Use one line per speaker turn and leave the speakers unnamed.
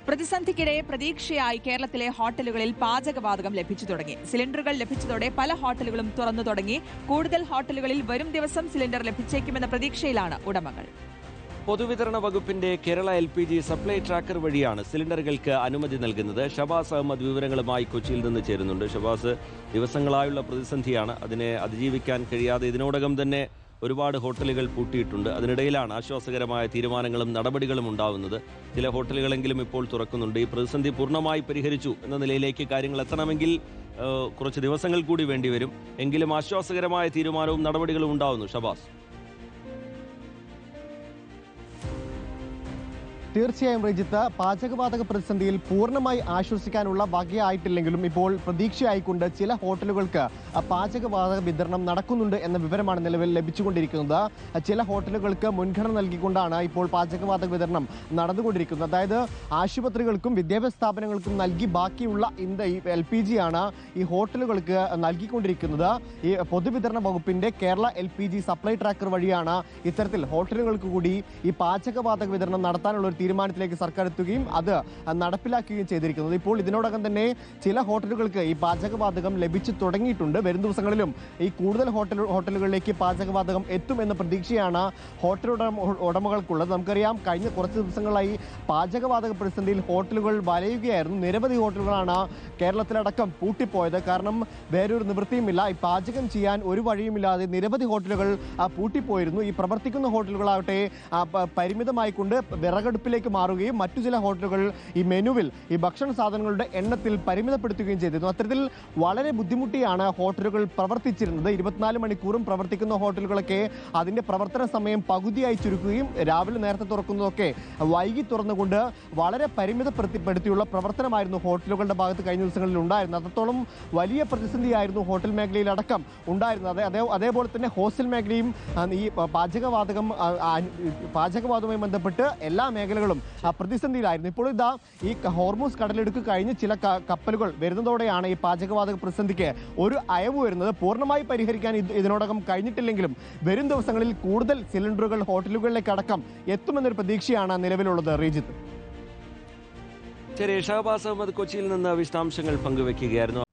പ്രതിസന്ധിക്കിടെ പ്രതീക്ഷയായി കേരളത്തിലെ ഹോട്ടലുകളിൽ പാചകവാതകം ലഭിച്ചു തുടങ്ങി. സിലിണ്ടറുകൾ ലഭിച്ചതോടെ പല ഹോട്ടലുകളും തുറന്നു തുടങ്ങി. കൂടുതൽ ഹോട്ടലുകളിൽ വരും ദിവസം സിലിണ്ടർ ലഭിച്ചേക്കുമെന്ന പ്രതീക്ഷയിലാണ് ഉടമകൾ.
പൊതുവിതരണ വകുപ്പിന്റെ കേരള LPG സപ്ലൈ ട്രാക്കർ വഴിയാണ് സിലിണ്ടറുകൾക്ക് അനുമതി നൽകുന്നത്. ഷബാസ് അഹമ്മദ് വിവരങ്ങളുമായി കൊച്ചിയിൽ നിന്ന് ചേരുന്നുണ്ട്. ഷബാസ്, ദിവസങ്ങളായുള്ള പ്രതിസന്ധിയാണ്. അതിനെ അതിജീവിക്കാൻ കഴിയാതെ ഇതിനോടകം തന്നെ ഒരുപാട് ഹോട്ടലുകൾ പൂട്ടിയിട്ടുണ്ട്. അതിനിടയിലാണ് ആശ്വാസകരമായ തീരുമാനങ്ങളും നടപടികളും ഉണ്ടാവുന്നത്. ചില ഹോട്ടലുകളെങ്കിലും ഇപ്പോൾ തുറക്കുന്നുണ്ട്. ഈ പ്രതിസന്ധി പൂർണ്ണമായി പരിഹരിച്ചു എന്ന നിലയിലേക്ക് കാര്യങ്ങൾ എത്തണമെങ്കിൽ കുറച്ച് ദിവസങ്ങൾ കൂടി വേണ്ടിവരും. എങ്കിലും ആശ്വാസകരമായ തീരുമാനവും നടപടികളും ഉണ്ടാവുന്നു. ഷബാസ്.
തീർച്ചയായും രജിത്ത്, പാചകവാതക പ്രതിസന്ധിയിൽ പൂർണ്ണമായി ആശ്വസിക്കാനുള്ള വകയായിട്ടില്ലെങ്കിലും ഇപ്പോൾ പ്രതീക്ഷയായിക്കൊണ്ട് ചില ഹോട്ടലുകൾക്ക് പാചകവാതക വിതരണം നടക്കുന്നുണ്ട് എന്ന വിവരമാണ് നിലവിൽ ലഭിച്ചുകൊണ്ടിരിക്കുന്നത്. ചില ഹോട്ടലുകൾക്ക് മുൻഗണന നൽകിക്കൊണ്ടാണ് ഇപ്പോൾ പാചകവാതക വിതരണം നടന്നുകൊണ്ടിരിക്കുന്നത്. അതായത് ആശുപത്രികൾക്കും വിദ്യാഭ്യാസ സ്ഥാപനങ്ങൾക്കും നൽകി ബാക്കിയുള്ള ഈ LPG ആണ് ഈ ഹോട്ടലുകൾക്ക് നൽകിക്കൊണ്ടിരിക്കുന്നത്. ഈ പൊതുവിതരണ വകുപ്പിന്റെ കേരള LPG സപ്ലൈ ട്രാക്കർ വഴിയാണ് ഇത്തരത്തിൽ ഹോട്ടലുകൾക്ക് കൂടി ഈ പാചകവാതക വിതരണം നടത്താനുള്ള ഒരു തീരുമാനത്തിലേക്ക് സർക്കാർ എത്തുകയും അത് നടപ്പിലാക്കുകയും ചെയ്തിരിക്കുന്നത്. ഇപ്പോൾ ഇതിനോടകം തന്നെ ചില ഹോട്ടലുകൾക്ക് ഈ പാചകവാതകം ലഭിച്ചു തുടങ്ങിയിട്ടുണ്ട്. വരും ദിവസങ്ങളിലും ഈ കൂടുതൽ ഹോട്ടലുകളിലേക്ക് പാചകവാതകം എത്തുമെന്ന പ്രതീക്ഷയാണ് ഹോട്ടൽ ഉടമകൾക്കുള്ളത്. നമുക്കറിയാം, കഴിഞ്ഞ കുറച്ച് ദിവസങ്ങളായി പാചകവാതക പ്രതിസന്ധിയിൽ ഹോട്ടലുകൾ വലയുകയായിരുന്നു. നിരവധി ഹോട്ടലുകളാണ് കേരളത്തിലടക്കം പൂട്ടിപ്പോയത്. കാരണം വേറൊരു നിവൃത്തിയുമില്ല. ഈ പാചകം ചെയ്യാൻ ഒരു വഴിയുമില്ലാതെ നിരവധി ഹോട്ടലുകൾ പൂട്ടിപ്പോയിരുന്നു. ഈ പ്രവർത്തിക്കുന്ന ഹോട്ടലുകളാവട്ടെ പരിമിതമായിക്കൊണ്ട് വിറകടുപ്പിലേക്ക് മാറുകയും മറ്റു ചില ഹോട്ടലുകൾ ഈ മെനുവിൽ ഈ ഭക്ഷണ സാധനങ്ങളുടെ എണ്ണത്തിൽ പരിമിതപ്പെടുത്തുകയും ചെയ്തിരുന്നു. അത്തരത്തിൽ വളരെ ബുദ്ധിമുട്ടിയാണ് ഹോട്ടലുകൾ പ്രവർത്തിച്ചിരുന്നത്. 24 മണിക്കൂറും പ്രവർത്തിക്കുന്ന ഹോട്ടലുകളൊക്കെ അതിന്റെ പ്രവർത്തന സമയം പകുതിയായി ചുരുക്കുകയും രാവിലെ നേരത്തെ തുറക്കുന്നതൊക്കെ വൈകി തുറന്നുകൊണ്ട് വളരെ പരിമിതപ്പെടുത്തിയുള്ള പ്രവർത്തനമായിരുന്നു ഹോട്ടലുകളുടെ ഭാഗത്ത് കഴിഞ്ഞ ദിവസങ്ങളിൽ ഉണ്ടായിരുന്നത്. അത്രത്തോളം വലിയ പ്രതിസന്ധിയായിരുന്നു ഹോട്ടൽ മേഖലയിലടക്കം ഉണ്ടായിരുന്നത്. അതേപോലെ തന്നെ ഹോസ്റ്റൽ മേഖലയും ഈ പാചകവാതകവുമായി ബന്ധപ്പെട്ട് എല്ലാ മേഖലകളും പ്രതിസന്ധിയിലായിരുന്നു. ഇപ്പോൾ ഇതാ ഈ ഹോർമൂസ് കടലിടുക്ക് കഴിഞ്ഞ് ചില കപ്പലുകൾ വരുന്നതോടെയാണ് ഈ പാചകവാതക പ്രതിസന്ധിക്ക് ഒരു അയവ് വരുന്നത്. പൂർണ്ണമായി പരിഹരിക്കാൻ ഇതിനോടകം കഴിഞ്ഞിട്ടില്ലെങ്കിലും വരും ദിവസങ്ങളിൽ കൂടുതൽ സിലിണ്ടറുകൾ ഹോട്ടലുകളിലേക്ക് അടക്കം എത്തുമെന്നൊരു പ്രതീക്ഷയാണ് നിലവിലുള്ളത്. റീജിത്ത്.
ശരി, ഷഹബാസ് അഹമ്മദ് കൊച്ചിയിൽ നിന്ന് വിശദാംശങ്ങൾ പങ്കുവെക്കുകയായിരുന്നു.